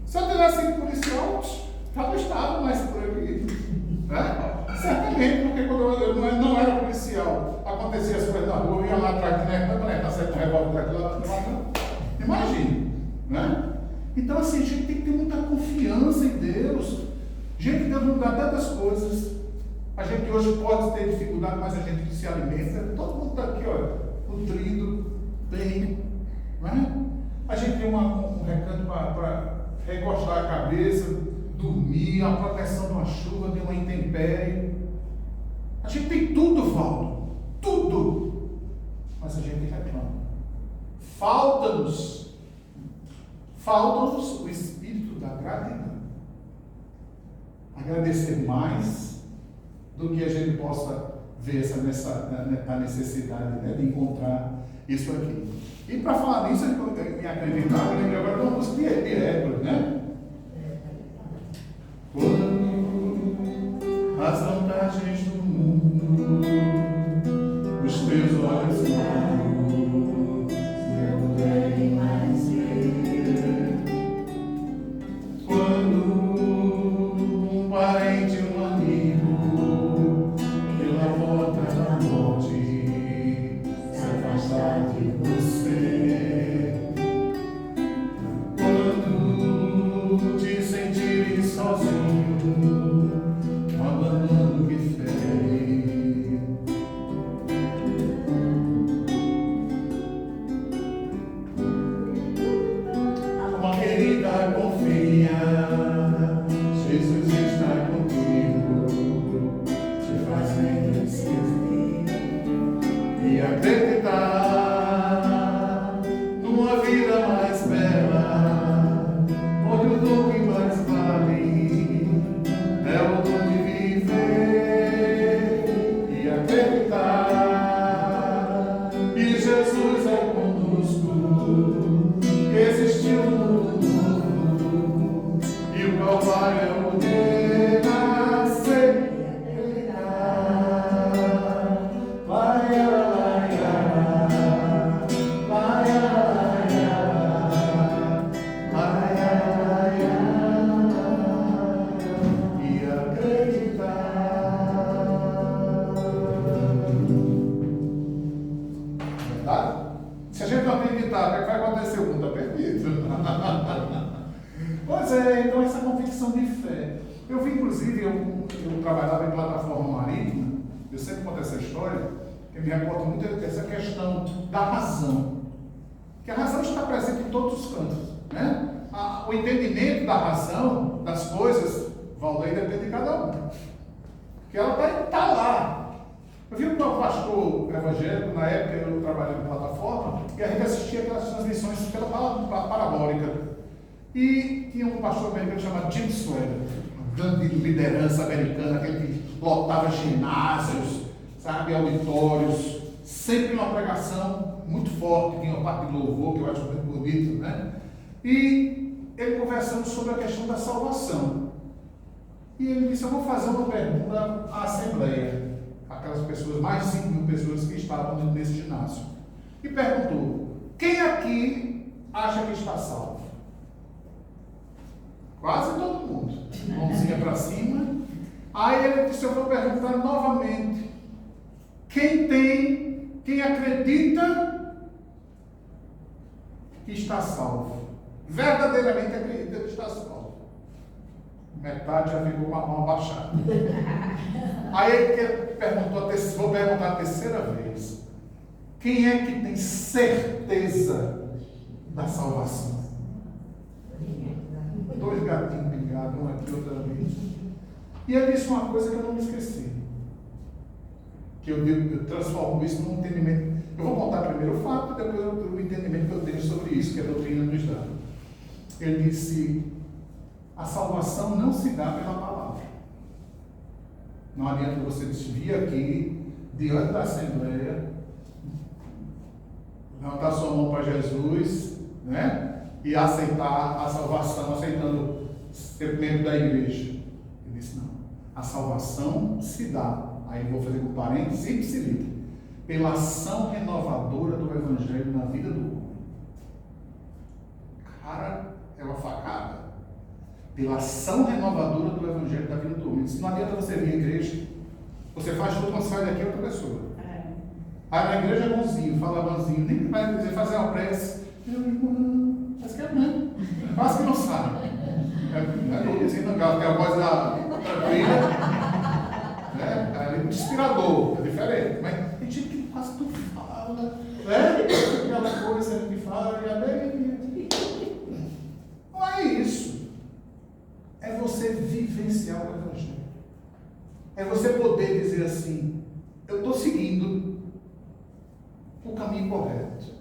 Se eu tivesse sido policial, estava estado mais por aqui. Né? Certamente, porque quando eu não era policial, acontecia as coisas na rua, eu ia lá atrás de neto, tá certo, um revólver daqui lá. Imagine. Né? Então, assim, a gente tem que ter muita confiança em Deus. Gente, Deus não dá tantas coisas. A gente hoje pode ter dificuldade, mas a gente se alimenta. Todo mundo está aqui, olha, nutrido, bem. Né? A gente tem um recanto para recostar a cabeça, dormir, a proteção de uma chuva, de uma intempérie. A gente tem tudo, Valdo. Tudo. Mas a gente reclama. Falta-nos o espírito da gratidão. Agradecer mais do que a gente possa ver a necessidade, né, de encontrar isso aqui. E para falar nisso, me acreditar, eu lembro agora de uma música de Hércules, né? Quando as vantagens do mundo os teus olhos não puderem mais ver, quando um parente, um amigo, pela porta da morte se afastar de você, quando te sentires sozinho, um abandono que fere, uma querida confia, Jesus está contigo, te faz bem e acreditar numa vida mais bela, onde o dom que mais vale é o dom de viver e acreditar que Jesus é conosco, que existiu um mundo novo e o Calvário é o renascer. Se a gente não acreditar, o que vai acontecer? O mundo está perdido. Pois é, então essa convicção de fé. Eu vi, inclusive, eu trabalhava em plataforma marítima, eu sempre conto essa história, que me reporta muito essa questão da razão. Que a razão está presente em todos os cantos. Né? O entendimento da razão, das coisas, Valdeir, depende de cada um. que ela está lá. Eu vi um pastor evangélico, na época eu trabalhava em plataforma, e a gente assistia aquelas transmissões pela parabólica. E tinha um pastor americano chamado Jim Sweater, uma grande liderança americana, aquele que lotava ginásios, sabe, auditórios, sempre uma pregação muito forte, tinha uma parte de louvor, que eu acho muito bonito, né? E ele conversando sobre a questão da salvação. E ele disse, eu vou fazer uma pergunta à Assembleia, aquelas pessoas, mais de 5 mil pessoas que estavam nesse ginásio. E perguntou, quem aqui acha que está salvo? Quase todo mundo. Mãozinha para cima. Aí ele disse, eu vou perguntar novamente, quem acredita que está salvo? Verdadeiramente acredita que está salvo. Metade já ficou com a mão abaixada. Aí ele perguntou, vou perguntar a terceira vez. Quem é que tem certeza da salvação? 2 gatinhos pingados, um aqui, outro ali. E ele disse uma coisa que eu não me esqueci. Que eu transformo isso num entendimento. Eu vou contar primeiro o fato e depois o entendimento que eu tenho sobre isso, que a doutrina nos dá. Ele disse, a salvação não se dá pela palavra. Não adianta você vir aqui, diante da Assembleia, levantar sua mão para Jesus, né? E aceitar a salvação, aceitando ser membro da igreja. Ele disse, não. A salvação se dá, aí eu vou fazer com parênteses, sempre se liga, pela ação renovadora do Evangelho na vida do homem. Cara, é uma facada. Pela ação renovadora do Evangelho da vida do homem. Não adianta você vir à igreja, você faz tudo, quando sai daqui é outra pessoa. Aí na igreja é bonzinho, fala bonzinho, nem vai dizer fazer uma prece. Meu irmão, parece que é mãe, quase que não sabe. Não é dizendo que é a voz da tranquila, né? É inspirador, é diferente, mas tem gente que quase tudo fala, né? Aquela coisa que fala, e a bem. Não é isso. É você vivenciar o Evangelho. É você poder dizer assim, eu estou seguindo o caminho correto.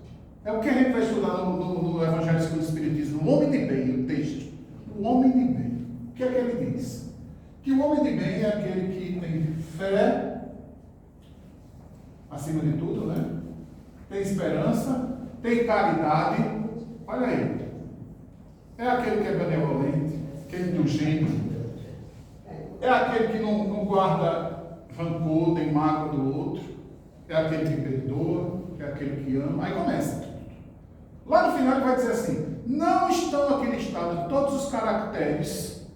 É o que a gente vai estudar no Evangelho segundo o Espiritismo. O homem de bem, o texto. O homem de bem. O que é que ele diz? Que o homem de bem é aquele que tem fé, acima de tudo, né? Tem esperança, tem caridade. Olha aí. É aquele que é benevolente, que é indulgente. É aquele que não guarda rancor, nem mágoa do outro. É aquele que perdoa, é aquele que ama. Aí começa. Lá no final ele vai dizer assim, não estão aqui listados todos os caracteres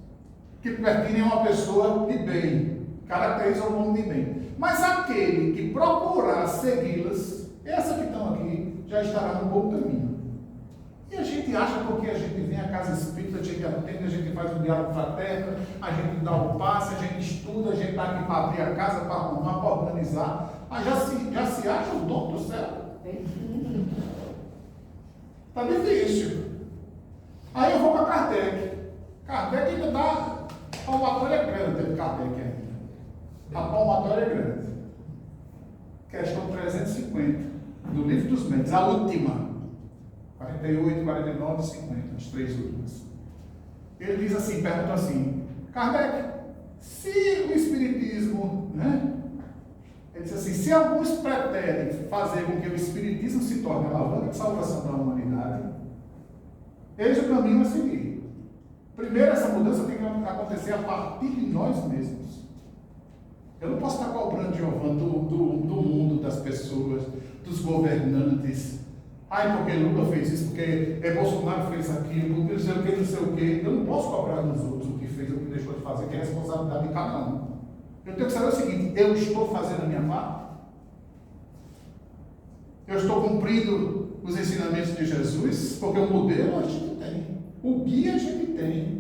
que pertencem a uma pessoa de bem, caracterizam o homem de bem. Mas aquele que procurar segui-las, essas que estão aqui, já estará no bom caminho. E a gente acha porque a gente vem à casa espírita, a gente atende, a gente faz um diálogo fraterno, a gente dá um passe, a gente estuda, a gente está aqui para abrir a casa, para arrumar, para organizar. Mas já se acha o dom do céu. Está difícil. Aí eu vou para Kardec. Kardec ainda dá. A palmatória é grande de Kardec ainda. A palmatória é grande. Questão 350 do Livro dos Médiuns, a última. 48, 49 e 50, as 3 últimas. Ele diz assim, pergunta assim, Kardec, se o Espiritismo, né? Ele diz assim, se alguns pretendem fazer com que o Espiritismo se torne a alavanca de salvação da humanidade, eis o caminho a seguir. Primeiro, essa mudança tem que acontecer a partir de nós mesmos. Eu não posso estar cobrando de Jeová do mundo, das pessoas, dos governantes. Ai, porque Lula fez isso, porque Bolsonaro fez aquilo, porque não sei o que, não sei o que. Eu não posso cobrar dos outros o que fez, o que deixou de fazer, que é responsabilidade de cada um. Eu tenho que saber o seguinte, eu estou fazendo a minha parte? Eu estou cumprindo os ensinamentos de Jesus? Porque o modelo a gente tem, o guia a gente tem.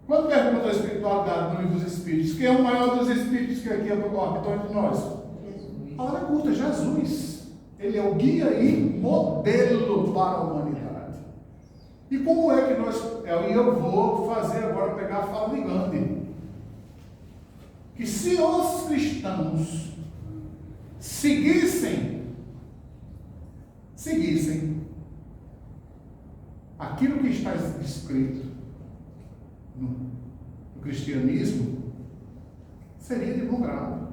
Quando pergunta a espiritualidade no Livro dos Espíritos, quem é o maior dos Espíritos que aqui habitou entre nós? Jesus. A hora curta, Jesus. Ele é o guia e modelo para a humanidade. E como é que nós... Eu vou fazer agora, pegar a fala de Gandhi. que se os cristãos seguissem aquilo que está escrito no cristianismo, seria de bom grado.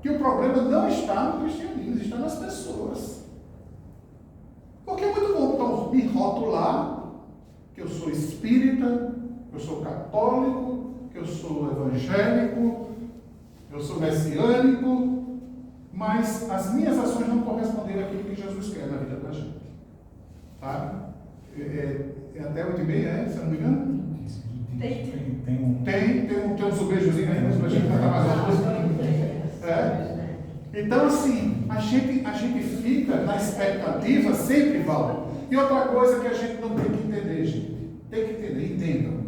Que o problema não está no cristianismo, está nas pessoas. Porque é muito bom então, me rotular que eu sou espírita, que eu sou católico, que eu sou evangélico, eu sou messiânico, mas as minhas ações não corresponderam àquilo que Jesus quer na vida da gente. Tá? É até 8h30, se eu não me engano? Tem um sobrejozinho aí, mas a gente cantar mais uma música. Então, assim, a gente fica na expectativa, sempre, Val. E outra coisa que a gente não tem que entender, gente. Tem que entender, entendam.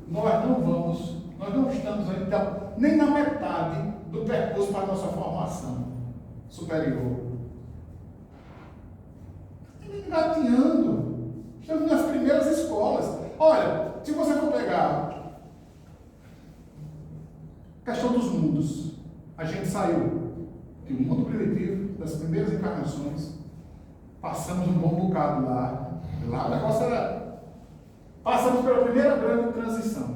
Nós não estamos ainda nem na metade do percurso para a nossa formação superior. Estamos engatinhando. Estamos nas primeiras escolas. Olha, se você for pegar a questão dos mundos, a gente saiu de um mundo primitivo, das primeiras encarnações, passamos um bom bocado lá o negócio era, passamos pela primeira grande transição,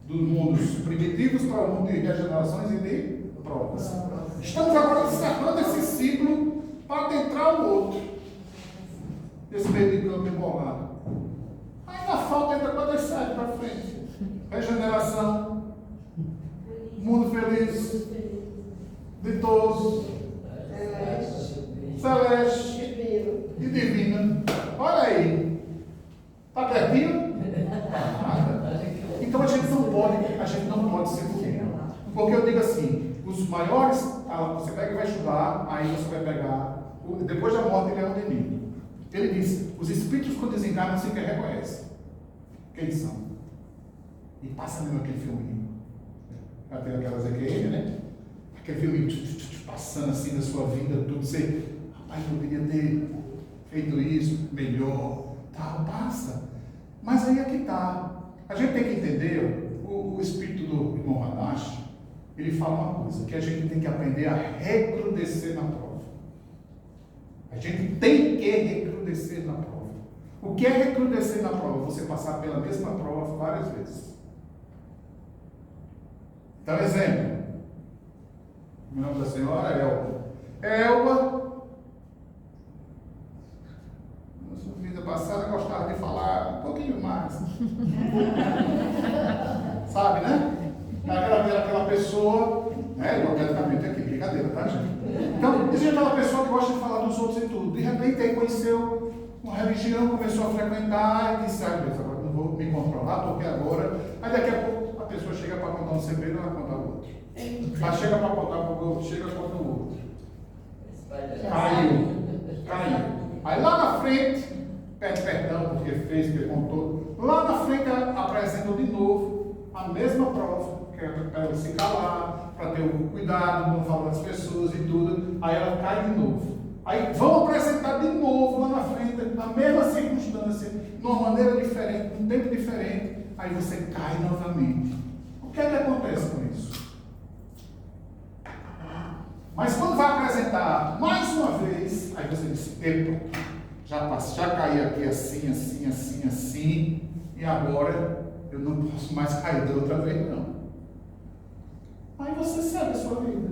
dos mundos primitivos para o mundo de regenerações e de provas. Estamos agora encerrando esse ciclo para adentrar o outro, esse meio de campo embolado. Ainda falta ainda 47 para frente. Regeneração, mundo feliz, ditoso, celeste e divina. Olha aí. Está pertinho? Então a gente não pode ser pequeno. Porque eu digo assim, os maiores, você pega e vai estudar, aí você vai pegar, depois da morte ele é um inimigo. Ele diz, os espíritos quando desencarnam sequer reconhecem quem são. E passa mesmo aquele filminho. Já tem aquelas EQM, né? Aquele filme passando assim na sua vida, tudo. Você, rapaz, eu poderia ter feito isso melhor. Tal, passa. Mas aí é que está. A gente tem que entender, o espírito do irmão Hadash, ele fala uma coisa, que a gente tem que aprender a recrudescer na prova. A gente tem que recrudescer na prova. O que é recrudescer na prova? Você passar pela mesma prova várias vezes. Então, exemplo. O nome da senhora é Elba. Elba, na sua vida passada, gostava de falar um pouquinho mais. Sabe, né? Aquela pessoa, né? Hipoteticamente aqui, brincadeira, tá, gente? Então, existe aquela pessoa que gosta de falar dos outros e tudo. De repente, aí conheceu uma religião, começou a frequentar e disse, agora não vou me controlar, porque agora. Aí daqui a pouco a pessoa chega para contar um segredo, ela conta o outro. Aí chega para contar para o outro, chega para contar o outro. Caiu. Aí lá na frente, pede perdão porque fez, porque contou. Lá na frente apresenta de novo a mesma prova, que é para ela se calar, para ter o cuidado, não falar das pessoas e tudo. Aí ela cai de novo. Aí vão apresentar de novo lá na frente, a mesma circunstância, de uma maneira diferente, num tempo diferente. Aí você cai novamente. O que é que acontece com isso? Mas quando vai apresentar mais uma vez, aí você diz, epa, já caí aqui assim, e agora eu não posso mais cair da outra vez, não. Aí você segue a sua vida.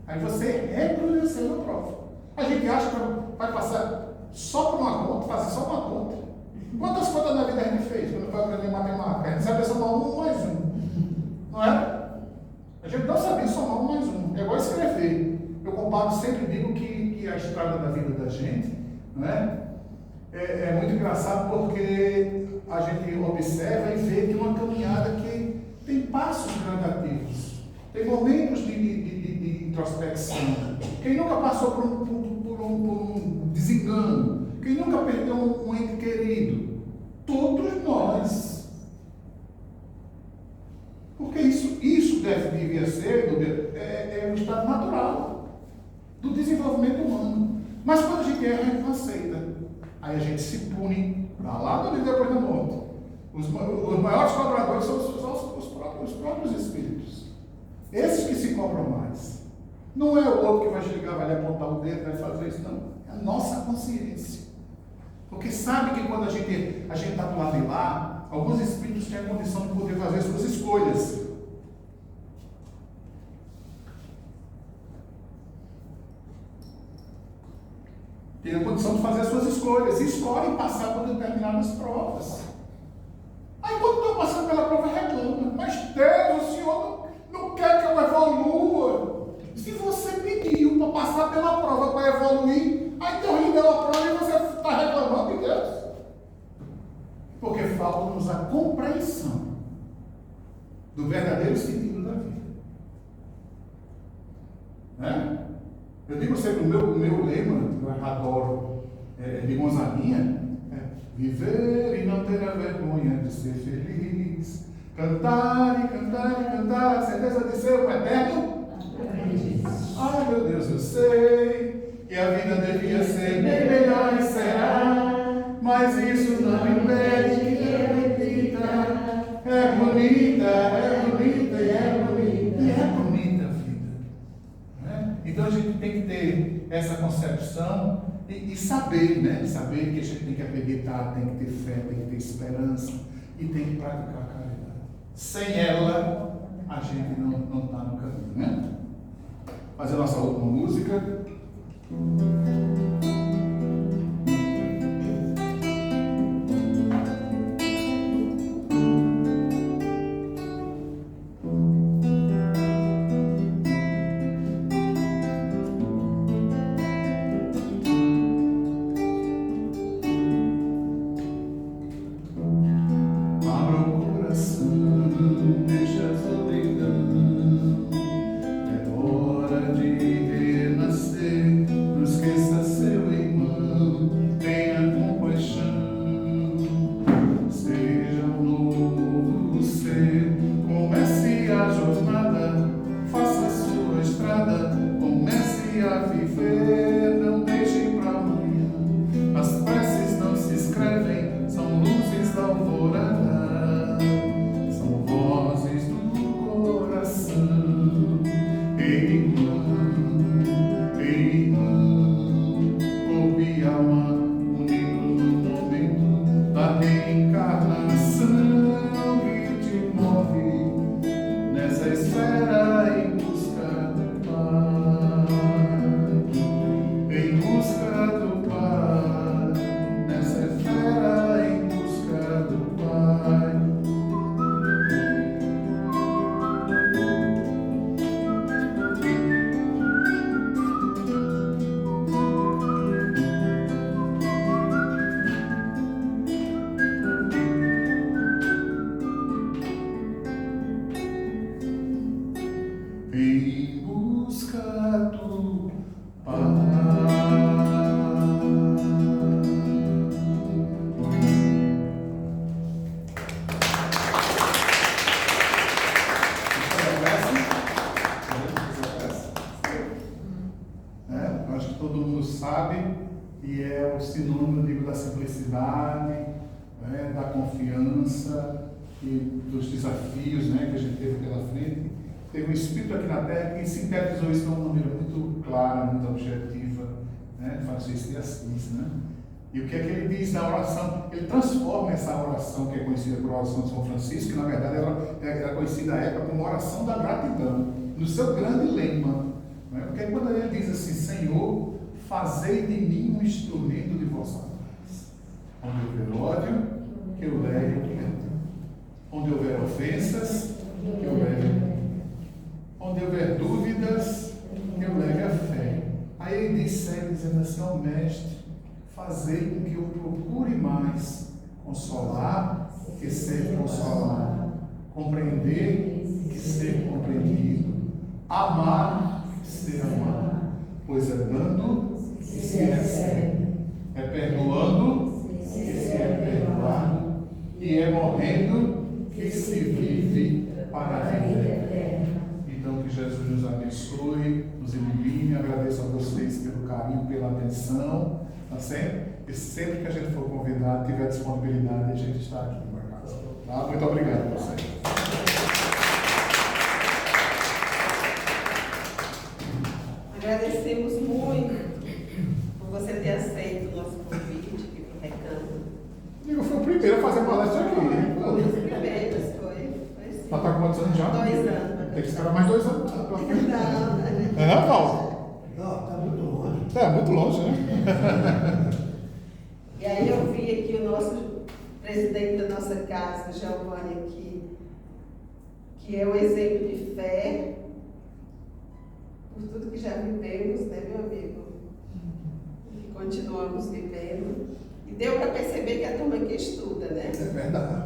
Aí você recrudesceu na prova. A gente acha que vai passar só por uma conta, fazer só uma conta. Quantas contas na vida a gente fez quando foi aprender matemática? A gente sabia somar 1 mais 1. Não é? A gente não sabia somar 1 mais 1. É igual escrever. Eu comparo, sempre digo que a estrada da vida da gente, não é? É muito engraçado porque a gente observa e vê que é uma caminhada que tem passos gradativos, tem momentos de introspecção. Quem nunca passou por um desengano, quem nunca perdeu um ente querido, todos nós. Porque isso devia ser um estado natural do desenvolvimento humano. Mas quando a gente erra, a gente não aceita. Aí a gente se pune, lá no dia depois da morte. Os maiores cobradores são os próprios espíritos. Esses que se cobram mais. Não é o outro que vai chegar, vai lhe apontar o dedo, vai fazer isso, não. É a nossa consciência. Porque sabe que quando a gente está do lado de lá, alguns espíritos têm a condição de poder fazer suas escolhas. Tem a condição de fazer as suas escolhas. E escolhem passar por determinadas provas. Aí quando estão passando pela prova, reclama. Mas Deus, o Senhor não quer que eu evolua. Se você pediu para passar pela prova para evoluir, aí Deus lhe deu a prova e você está reclamando de Deus. Porque falta-nos a compreensão do verdadeiro sentido da vida. Né? Eu digo sempre, o meu lema, que eu adoro, de Gonzaguinha, é viver e não ter a vergonha de ser feliz, cantar e cantar e cantar, a certeza de ser o eterno. Ai meu Deus, eu sei que a vida devia ser bem melhor e será, mas isso não impede que eu repita. É bonita e é bonita, e é bonita a vida. Né? Então a gente tem que ter essa concepção e saber, né? Saber que a gente tem que acreditar, tem que ter fé, tem que ter esperança e tem que praticar a caridade. Sem ela, a gente não está no caminho, né? Fazer a nossa última música. E dos desafios, né, que a gente teve pela frente. Teve um espírito aqui na Terra que sintetizou isso de uma maneira muito clara, muito objetiva, né, Francisco de Assis, né? E o que é que ele diz na oração? Ele transforma essa oração que é conhecida por oração de São Francisco, que na verdade era conhecida à época como oração da gratidão, no seu grande lema, né? Porque quando ele diz assim: Senhor, fazei de mim um instrumento de vossa paz. Onde houver ódio, que eu leve o perdão. Onde houver ofensas, que eu leve. Onde houver dúvidas, que eu leve a fé. Aí ele diz, segue dizendo assim: ó Mestre, fazei com que eu procure mais consolar que ser consolado, compreender que ser compreendido, amar que ser amado, pois é dando que se recebe, é perdoando que se é perdoado, e é morrendo que se vive para a vida eterna. Então, que Jesus nos abençoe, nos ilumine. Agradeço a vocês pelo carinho, pela atenção, tá certo? E sempre que a gente for convidado, tiver disponibilidade, a gente está aqui para casa. Tá? Muito obrigado a vocês. Agradecemos muito por você ter aceito o nosso convite aqui para o Recanto. Digo, foi o primeiro a fazer palestra aqui. Foi um dos primeiros, foi sim. Ela está com quantos anos já? 2 anos. Tem que esperar mais 2 anos. Não, Não, Paulo? Não, está muito longe. É, muito longe, né? E aí eu vi aqui o nosso presidente da nossa casa, Giovanni, aqui, que é um exemplo de fé por tudo que já vivemos, né, meu amigo? E continuamos vivendo. E deu para perceber que a turma aqui estuda, né? É verdade.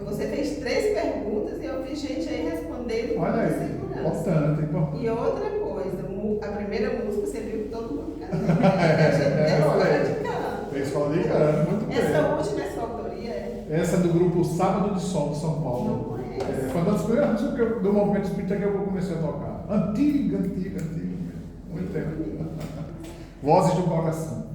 Você fez 3 perguntas e eu vi gente aí respondendo com Olha aí, segurança. importante. E outra coisa, a primeira música você viu que todo mundo canta. Olha aí. De canto. Eles falam de canto, muito bem. Essa última é sua autoria? Essa é do grupo Sábado de Sol de São Paulo. Não conheço. Foi uma das primeiras músicas do movimento espírita que eu comecei a tocar. Antiga mesmo. Muito tempo. Vozes do coração.